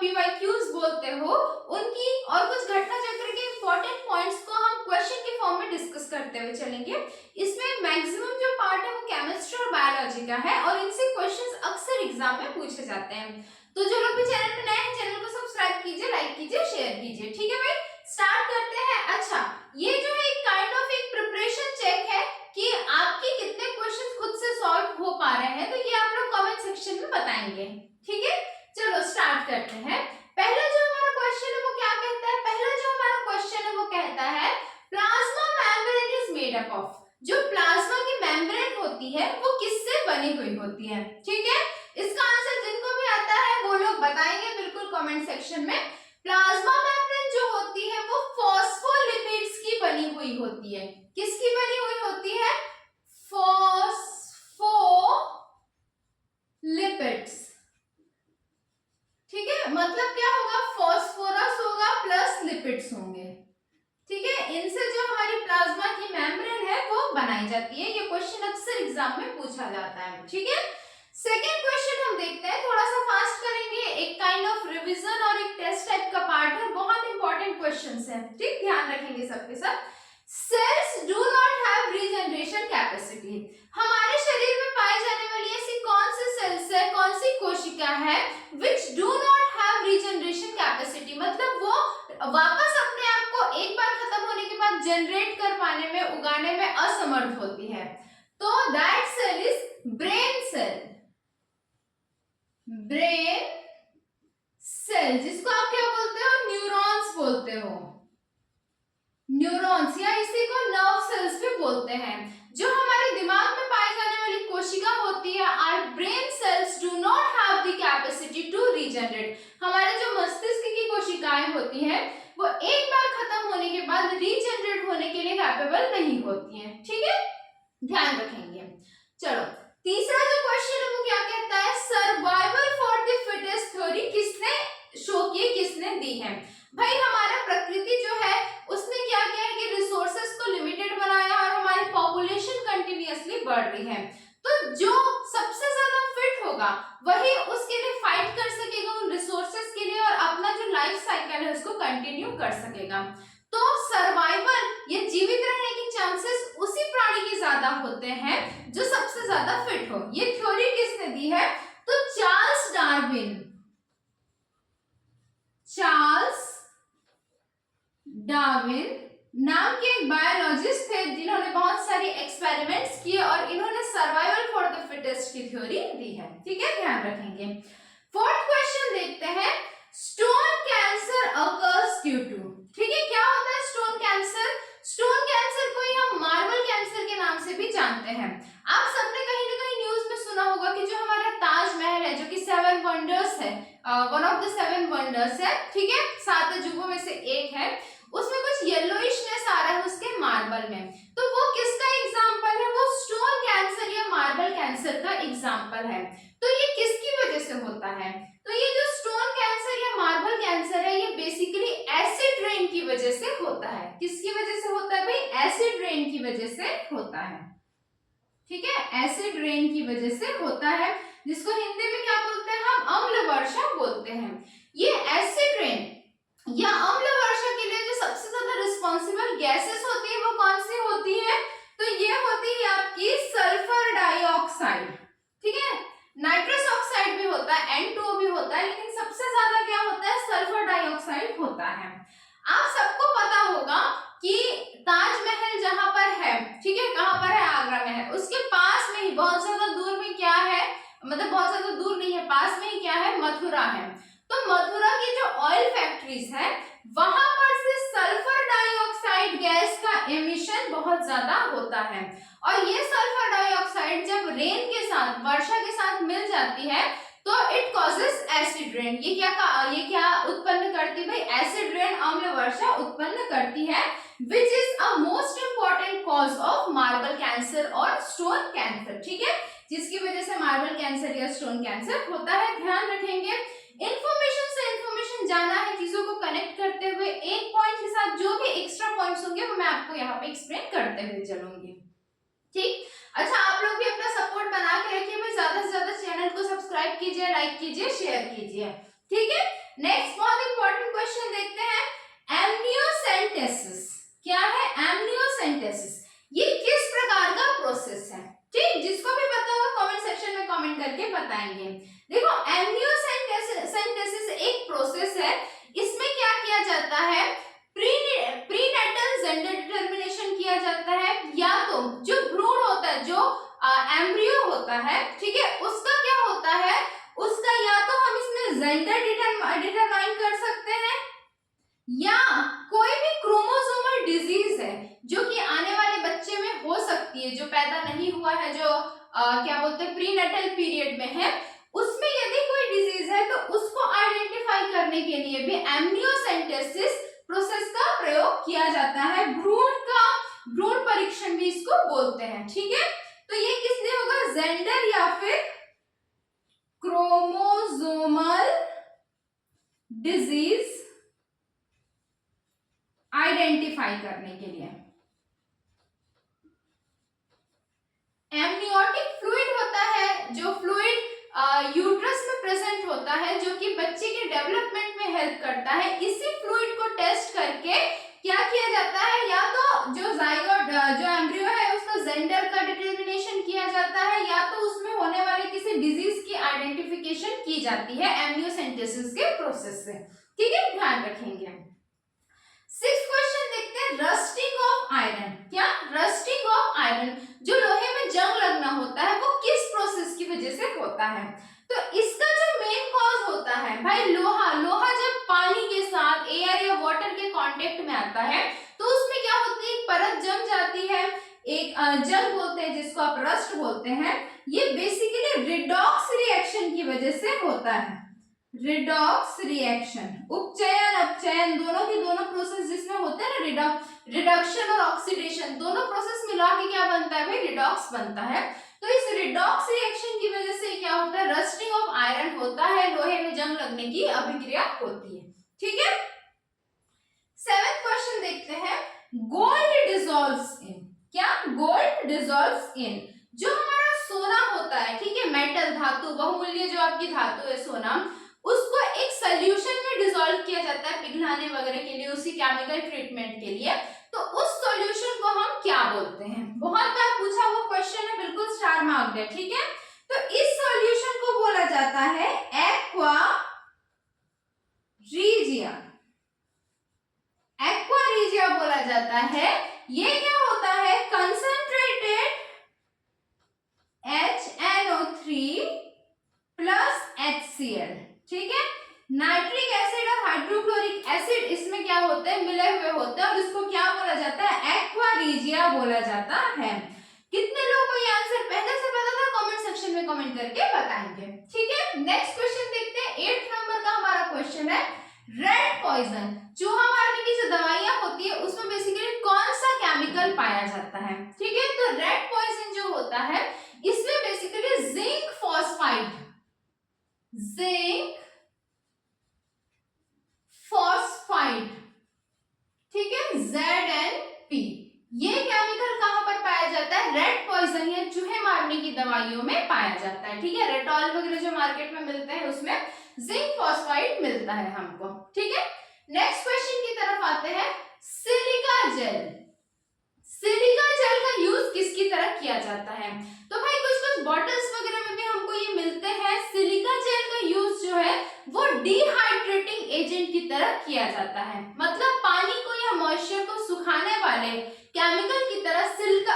PYQs बोलते हो, उनकी और कुछ घटना चक्र के इंपॉर्टेंट पॉइंट्स को हम क्वेश्चन के फॉर्म में डिस्कस करते हुए चलेंगे। इसमें मैक्सिमम जो पार्ट है वो केमिस्ट्री और बायोलॉजी का है और इनसे क्वेश्चंस अक्सर एग्जाम में पूछे जाते हैं। तो जो लोग भी चैनल पे नए हैं, चैनल को सब्सक्राइब कीजिए, लाइक कीजिए, शेयर कीजिए। ठीक है भाई, स्टार्ट करते हैं। अच्छा, ये जो है काइंड ऑफ एक प्रिपरेशन चेक है कि आपके कितने क्वेश्चंस खुद से सॉल्व हो पा रहे हैं, तो ये आप लोग कमेंट सेक्शन में बताएंगे। ठीक है, चलो स्टार्ट करते हैं। पहला जो हमारा क्वेश्चन है वो क्या कहता है? पहला जो हमारा क्वेश्चन है वो कहता है plasma membrane is made up of. जो प्लाज्मा की मेम्ब्रेन होती है वो किससे बनी हुई होती है? ठीक है, इसका आंसर जिनको भी आता है वो लोग बताएंगे बिल्कुल कमेंट सेक्शन में। प्लाज्मा मेम्ब्रेन जो होती है वो फॉस्फोलिपिड्स की बनी हुई होती है। किसकी बनी हुई होती है? फॉस्फोलिपिड्स। ठीक है, मतलब क्या होगा? फॉस्फोरस होगा प्लस लिपिड्स होंगे। ठीक है, इनसे जो हमारी प्लाज्मा की मेम्ब्रेन है वो बनाई जाती है। ये क्वेश्चन अक्सर एग्जाम में पूछा जाता है। ठीक है, सेकेंड क्वेश्चन हम देखते हैं, थोड़ा सा फास्ट करेंगे, एक काइंड ऑफ रिवीजन और एक टेस्ट टाइप का पार्ट है, बहुत इंपॉर्टेंट क्वेश्चंस है। ठीक, ध्यान रखेंगे सबके सब। Sales do not have regeneration capacity. हमारे शरीर में पाई जाने वाली ऐसी कौन सी सेल्स है, कौन सी कोशिका है which do not have regeneration capacity, मतलब वो वापस अपने आप को एक बार खत्म होने के बाद जनरेट कर पाने में, उगाने में असमर्थ होती है। तो that cell is brain cell. Brain cell, जिसको आप क्या बोलते हो? न्यूरॉन्स बोलते हो। न्यूरॉन्स या इसी को नर्व सेल्स भी बोलते हैं। जो हमारे दिमाग में पाई जाने वाली कोशिका होती है, our brain cells do not have the capacity to regenerate. हमारे जो मस्तिष्क की कोशिकाएं होती हैं वो एक बार खत्म होने के बाद रीजनरेट होने के लिए कैपेबल नहीं होती हैं। ठीक है, ध्यान रखेंगे। चलो, तीसरा जो क्वेश्चन है वो क्या कहता है? Survival for the fittest theory किसने शो की, किसने दी है? भाई हमारा प्रकृति जो है उसने क्या किया है कि रिसोर्सेस को लिमिटेड बनाया और हमारी पॉपुलेशन कंटिन्यूअसली बढ़ रही है। तो जो सबसे ज्यादा फिट होगा वही उसके लिए फाइट कर सकेगा उन रिसोर्सेस के लिए और अपना जो लाइफ साइकिल है उसको कंटिन्यू कर सकेगा। तो सर्वाइवल, ये जीवित रहने के चांसेस उसी प्राणी के ज्यादा होते हैं जो सबसे ज्यादा फिट हो। ये थ्योरी किसने दी है? तो चार्ल्स डार्विन। चार्ल्स डार्विन नाम के एक बायोलॉजिस्ट थे जिन्होंने बहुत सारी एक्सपेरिमेंट्स किए और इन्होंने सर्वाइवल फॉर द फिटेस्ट की थ्योरी दी है। ठीक है, ध्यान रखेंगे। फोर्थ क्वेश्चन देखते हैं, stone cancer occurs due to. ठीक है, क्या होता है स्टोन कैंसर? स्टोन कैंसर को ही हम मार्बल कैंसर के नाम से भी जानते हैं। आप सबने कहीं ना कहीं न्यूज में सुना होगा कि जो हमारा ताजमहल है, जो कि 7 वंडर्स है, वन ऑफ द 7 वंडर्स है, ठीक है, 7 अजूबों में से एक है, उसमें कुछ येलोइशनेस आ रहा है उसके मार्बल में। तो वो किसका एग्जांपल है? वो स्टोन कैंसर या मार्बल कैंसर का एग्जांपल है। तो ये किसकी वजह से होता है? तो ये जो स्टोन कैंसर या मार्बल कैंसर है ये बेसिकली एसिड रेन की वजह से होता है। किसकी वजह से होता है भाई? एसिड रेन की वजह से होता है। ठीक है, एसिड रेन की वजह से होता है, जिसको हिंदी में क्या बोलते हैं हम? अम्ल वर्षा बोलते हैं। ये एसिड रेन या अम्ल वर्षा के लिए जो सबसे ज्यादा रिस्पॉन्सिबल गैसेस होती है वो कौन सी होती है? तो ये होती है आपकी सल्फर डाइऑक्साइड। ठीक है, नाइट्रस ऑक्साइड भी होता है, N2O भी होता है, लेकिन सबसे ज्यादा क्या होता है? सल्फर डाइऑक्साइड होता है। आप सबको पता होगा कि ताजमहल जहां पर है, ठीक है, कहां पर है? आगरा में है। उसके पास में ही बहुत ज्यादा दूर में क्या है, मतलब बहुत ज्यादा दूर नहीं है, पास में ही क्या है? मथुरा है। तो मथुरा की जो ऑयल फैक्ट्रीज है वहां पर से सल्फर डाइऑक्साइड गैस का एमिशन बहुत ज्यादा होता है और ये सल्फर डाइऑक्साइड जब रेन के साथ, वर्षा के साथ मिल जाती है तो इट कॉजेस एसिड रेन। ये क्या उत्पन्न करती है भाई? एसिड रेन, अम्ल वर्षा उत्पन्न करती है, which is a most important cause of marble cancer और स्टोन कैंसर। ठीक है, जिसकी वजह से मार्बल कैंसर या स्टोन कैंसर होता है। ध्यान रखेंगे। इंफॉर्मेशन से इंफॉर्मेशन जाना है, चीजों को कनेक्ट करते हुए एक पॉइंट के साथ जो भी एक्स्ट्रा पॉइंट्स होंगे वो मैं आपको यहाँ पे एक्सप्लेन करते हुए चलूंगी। ठीक, अच्छा, आप लोग भी अपना सपोर्ट बना के रखिए भाई, ज्यादा से ज्यादा चैनल को सब्सक्राइब कीजिए, लाइक कीजिए, शेयर कीजिए। ठीक है, नेक्स्ट डिटरमाइन कर सकते हैं, या कोई भी क्रोमोसोमल डिजीज है जो कि आने वाले बच्चे में हो सकती है, जो पैदा नहीं हुआ है, जो क्या बोलते हैं प्रीनेटल पीरियड में है, उसमें यदि कोई डिजीज है तो उसको आइडेंटिफाई करने के लिए भी एमनियोसेंटेसिस प्रोसेस का प्रयोग किया जाता है। भ्रूण परीक्षण भी इसको बोलते हैं। ठीक है, तो ये किसने होगा, जेंडर या फिर क्रोमोसोमल डिजीज आइडेंटिफाई करने के लिए। एमनियोटिक फ्लूइड होता है, जो फ्लूइड यूट्रस में प्रेजेंट होता है, जो कि बच्चे के डेवलपमेंट में हेल्प करता है। इसी फ्लूइड को टेस्ट करके क्या किया जाता है, या तो जो जाइगोट जो एम्ब्रियो है उसका जेंडर का डिटरमिनेशन किया जाता है, या तो उसमें होने वाले किसी डिजीज की आइडेंटिफिकेशन की जाती है एमनियोसेंटेसिस के प्रोसेस से। ठीक है, ध्यान रखेंगे। 6th क्वेश्चन देखते हैं, रस्टिंग ऑफ आयरन। क्या, रस्टिंग ऑफ आयरन, जो लोहे में जंग लगना होता है वो किस प्रोसेस की वजह से होता है? तो इसका जो मेन कॉज होता है भाई लोहा जब पानी के साथ एयर या वाटर के कांटेक्ट में आता है तो उसमें क्या होती है, एक परत जम जाती है, एक जंग बोलते हैं जिसको आप रस्ट बोलते हैं। ये बेसिकली रिडॉक्स रिएक्शन की वजह से होता है। रिडॉक्स रिएक्शन, उपचयन अपचयन दोनों के दोनों प्रोसेस जिसमें होते हैं ना, रिडक्शन और ऑक्सीडेशन दोनों प्रोसेस मिला के क्या बनता है भाई, रिडॉक्स बनता है। तो इस रिडॉक्स रिएक्शन की वजह से क्या होता है, रस्टिंग ऑफ आयरन होता है, लोहे में जंग लगने की अभिक्रिया होती है। ठीक है, 7th क्वेश्चन देखते हैं, गोल्ड डिसॉल्व्स इन। क्या, गोल्ड डिसॉल्व्स इन, जो हमारा सोना होता है, ठीक है, मेटल धातु, बहुमूल्य जो आपकी धातु है सोना, उसको एक सॉल्यूशन में डिसॉल्व किया जाता है पिघलाने वगैरह के लिए, उसी केमिकल ट्रीटमेंट के लिए। तो उस सॉल्यूशन को हम क्या बोलते हैं? बहुत बार पूछा हुआ क्वेश्चन है, बिल्कुल स्टार मार्क्ड है। ठीक है, तो इस सॉल्यूशन को बोला जाता है एक्वा रिजिया। एक्वा रिजिया बोला जाता है। ये क्या होता है, कंसंट्रेटेड HNO3 प्लस HCl। ठीक है, नाइट्रिक एसिड और हाइड्रोक्लोरिक एसिड इसमें क्या होते हैं, मिले हुए होते हैं, और इसको क्या बोला जाता है, एक्वा रिजिया बोला जाता है। कितने लोगों को ये आंसर पहले से पता था, कमेंट सेक्शन में कमेंट करके बताएंगे। ठीक है, नेक्स्ट क्वेश्चन देखते हैं, 8th नंबर का हमारा क्वेश्चन है, रेड पॉइजन, चूहा मारने की जो दवाइयां होती है उसमें बेसिकली कौन सा केमिकल पाया जाता है? ठीक है, तो रेड पॉइजन जो होता है इसमें बेसिकली जिंक फॉस्फाइड, ठीक है, ZnP, ये केमिकल कहां पर पाया जाता है, रेड पॉइजन या चूहे मारने की दवाइयों में पाया जाता है। ठीक है, रेटॉल वगैरह जो मार्केट में मिलते हैं उसमें जिंक फॉस्फाइड मिलता है हमको। ठीक है, नेक्स्ट क्वेश्चन की तरफ आते हैं, सिलिका जेल। सिलिका जेल का यूज किसकी तरह किया जाता है? तो भाई कुछ बॉटल्स वगैरह में भी हमको ये मिलते हैं। सिलिका जेल का यूज जो है वो डिहाइड्रेटिंग एजेंट की तरह किया जाता है, मतलब पानी को या मॉइस्चर को सुखाने वाले केमिकल की तरह सिलिका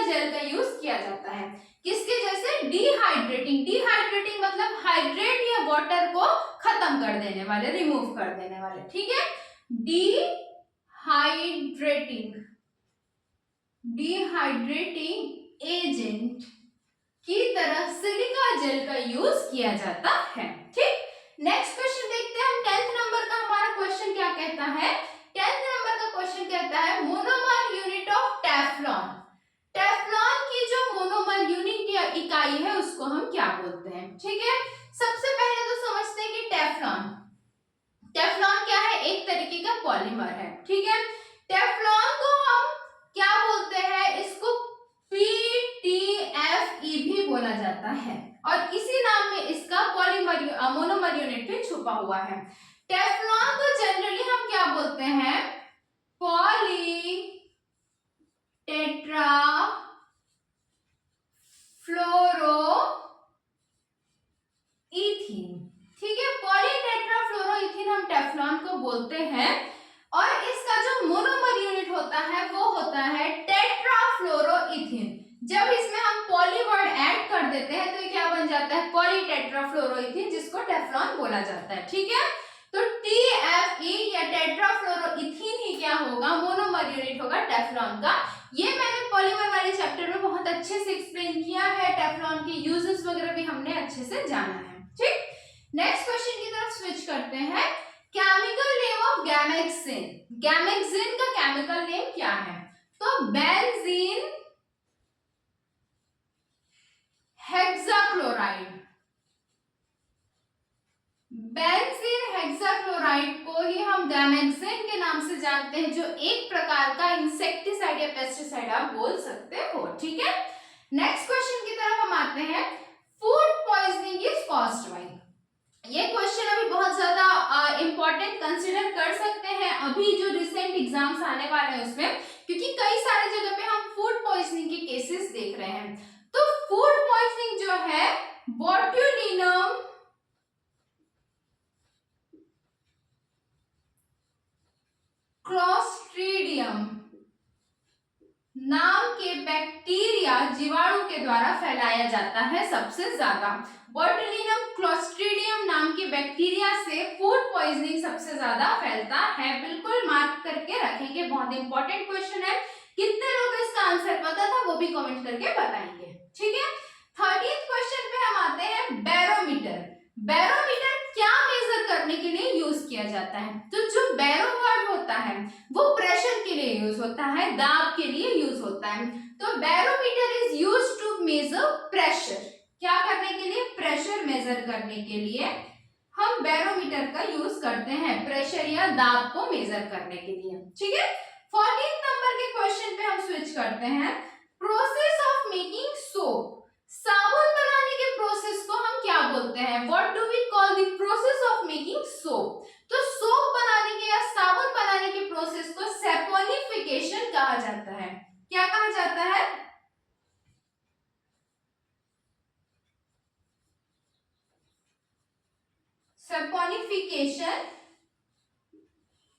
जेल का यूज किया जाता है। किसके जैसे, डिहाइड्रेटिंग मतलब हाइड्रेट या वाटर को खत्म कर देने वाले, रिमूव कर देने वाले। ठीक है, डिहाइड्रेटिंग एजेंट की तरह सिलिका जेल का यूज किया जाता है। ठीक, नेक्स्ट क्वेश्चन देखते हैं हम, 10th नंबर का हमारा क्वेश्चन क्या कहता है, 10th नंबर का क्वेश्चन कहता है, monomer unit of Teflon. Teflon की जो मोनोमर यूनिट या इकाई है उसको हम क्या बोलते हैं? ठीक है, सबसे पहले तो समझते हैं कि टेफ्लॉन क्या है, एक तरीके का पॉलीमर है। ठीक है, टेफ्लॉन को हम क्या बोलते हैं, इसको PTFE भी बोला जाता है, और इसी नाम में इसका मोनोमर यूनिट भी छुपा हुआ है। टेफ्लॉन को जनरली हम क्या बोलते हैं, पॉली टेट्रा फ्लोरो इथीन। ठीक है, पॉलीटेट्राफ्लोरोइथीन हम टेफ्लॉन को बोलते हैं, और इसका जो मोनोमर यूनिट होता है वो होता है टेट्राफ्लोरोइथीन। जब इसमें हम पॉली वर्ड ऐड कर देते हैं तो ये क्या बन जाता है, पॉलीटेट्राफ्लोरोइथीन, जिसको टेफ्लॉन बोला जाता है। ठीक है, टेफ्लॉन का। ये मैंने पॉलीमर वाले चैप्टर में बहुत अच्छे से एक्सप्लेन किया है, टेफ्लॉन के यूजेस वगैरह भी हमने अच्छे से जाना है। ठीक, नेक्स्ट क्वेश्चन की तरफ स्विच करते हैं। Chemical name of gammexane. Gammexane का केमिकल नेम क्या है? तो बेंजीन हेक्साक्लोराइड। बेंजीन हेक्साक्लोराइड को ही हम गैमेक्सिन के नाम से जानते हैं, जो एक प्रकार का इंसेक्टिसाइड या पेस्टिसाइड आप बोल सकते हो। ठीक है, नेक्स्ट क्वेश्चन की तरफ हम आते हैं। Food poisoning is caused by. ये क्वेश्चन अभी बहुत ज्यादा इंपॉर्टेंट कंसीडर कर सकते हैं अभी जो रिसेंट एग्जाम्स आने वाले हैं उसमें, क्योंकि कई सारे जगह पे हम फूड पॉइजनिंग के केसेस देख रहे हैं। तो फूड पॉइजनिंग जो है बोट्यूलिनम क्लोस्ट्रीडियम नाम के बैक्टीरिया जीवाणु के द्वारा फैलाया जाता है सबसे ज्यादा। बोट्यूलिनम क्लोस्ट्रीडियम नाम के बैक्टीरिया से फूड पॉइजनिंग सबसे ज्यादा फैलता है। बिल्कुल मार्क करके रखेंगे, बहुत इंपॉर्टेंट क्वेश्चन है। कितने लोग इसका आंसर पता था वो भी कमेंट करके बताएंगे। ठीक है, 13th क्वेश्चन पे हम आते हैं। बैरोमीटर। बैरोमीटर क्या मेजर करने के लिए यूज किया जाता है? तो जो बैरो वर्ड होता है वो प्रेशर के लिए यूज होता है, दाब के लिए यूज होता है। तो barometer is used to measure pressure. क्या करने के लिए? प्रेशर मेजर करने के लिए हम बैरोमीटर का यूज करते हैं, प्रेशर या दाब को मेजर करने के लिए। ठीक है, 14th नंबर के क्वेश्चन पे हम स्विच करते हैं। Process of making soap. साबुन बनाने के प्रोसेस को हम क्या बोलते हैं? What do we call the process of making soap? तो सोप बनाने के या साबुन बनाने के प्रोसेस को सैपोनिफिकेशन कहा जाता है। क्या कहा जाता है? सैपोनिफिकेशन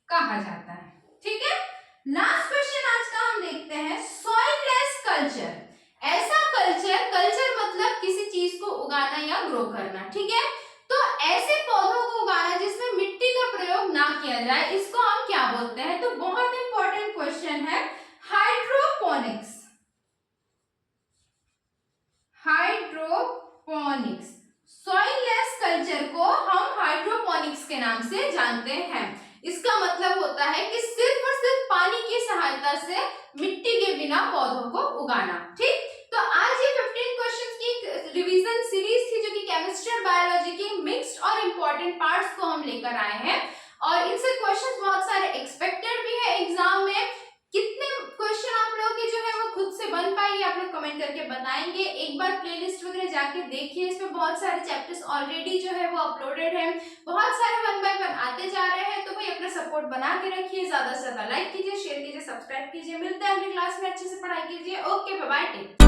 कहा जाता है। ठीक है, लास्ट क्वेश्चन आज का हम देखते हैं। Soilless culture. ऐसा कल्चर मतलब किसी चीज को उगाना या ग्रो करना। ठीक है, तो ऐसे पौधों को उगाना जिसमें मिट्टी का प्रयोग ना किया जाए, इसको हम क्या बोलते हैं? तो बहुत इंपॉर्टेंट क्वेश्चन है, हाइड्रोपोनिक्स। हाइड्रोपोनिक्स, सॉइललेस कल्चर को हम हाइड्रोपोनिक्स के नाम से जानते हैं। इसका मतलब होता है कि सिर्फ और सिर्फ पानी की सहायता से मिट्टी के बिना पौधों को उगाना। ठीक, तो आज ये 15 क्वेश्चंस की रिवीजन सीरीज थी, जो कि केमिस्ट्री और बायोलॉजी के मिक्स्ड और इंपॉर्टेंट पार्ट्स को हम लेकर आए हैं, और इनसे क्वेश्चंस बहुत सारे एक्सपेक्टेड भी है एग्जाम में। कितने क्वेश्चन आप लोगों के जो है वो खुद से बन पाए आप लोग कमेंट करके बताएंगे। एक बार प्लेलिस्ट वगैरह जाके देखिए, इसमें बहुत सारे चैप्टर्स ऑलरेडी जो है वो अपलोडेड है, बहुत सारे 1 बाय 1 आते जा रहे हैं। तो भाई अपना सपोर्ट बना के रखिए, ज्यादा से ज्यादा लाइक कीजिए, शेयर कीजिए, सब्सक्राइब कीजिए। मिलते हैं अगली क्लास में, अच्छे से पढ़ाई कीजिए। Okay, bye bye.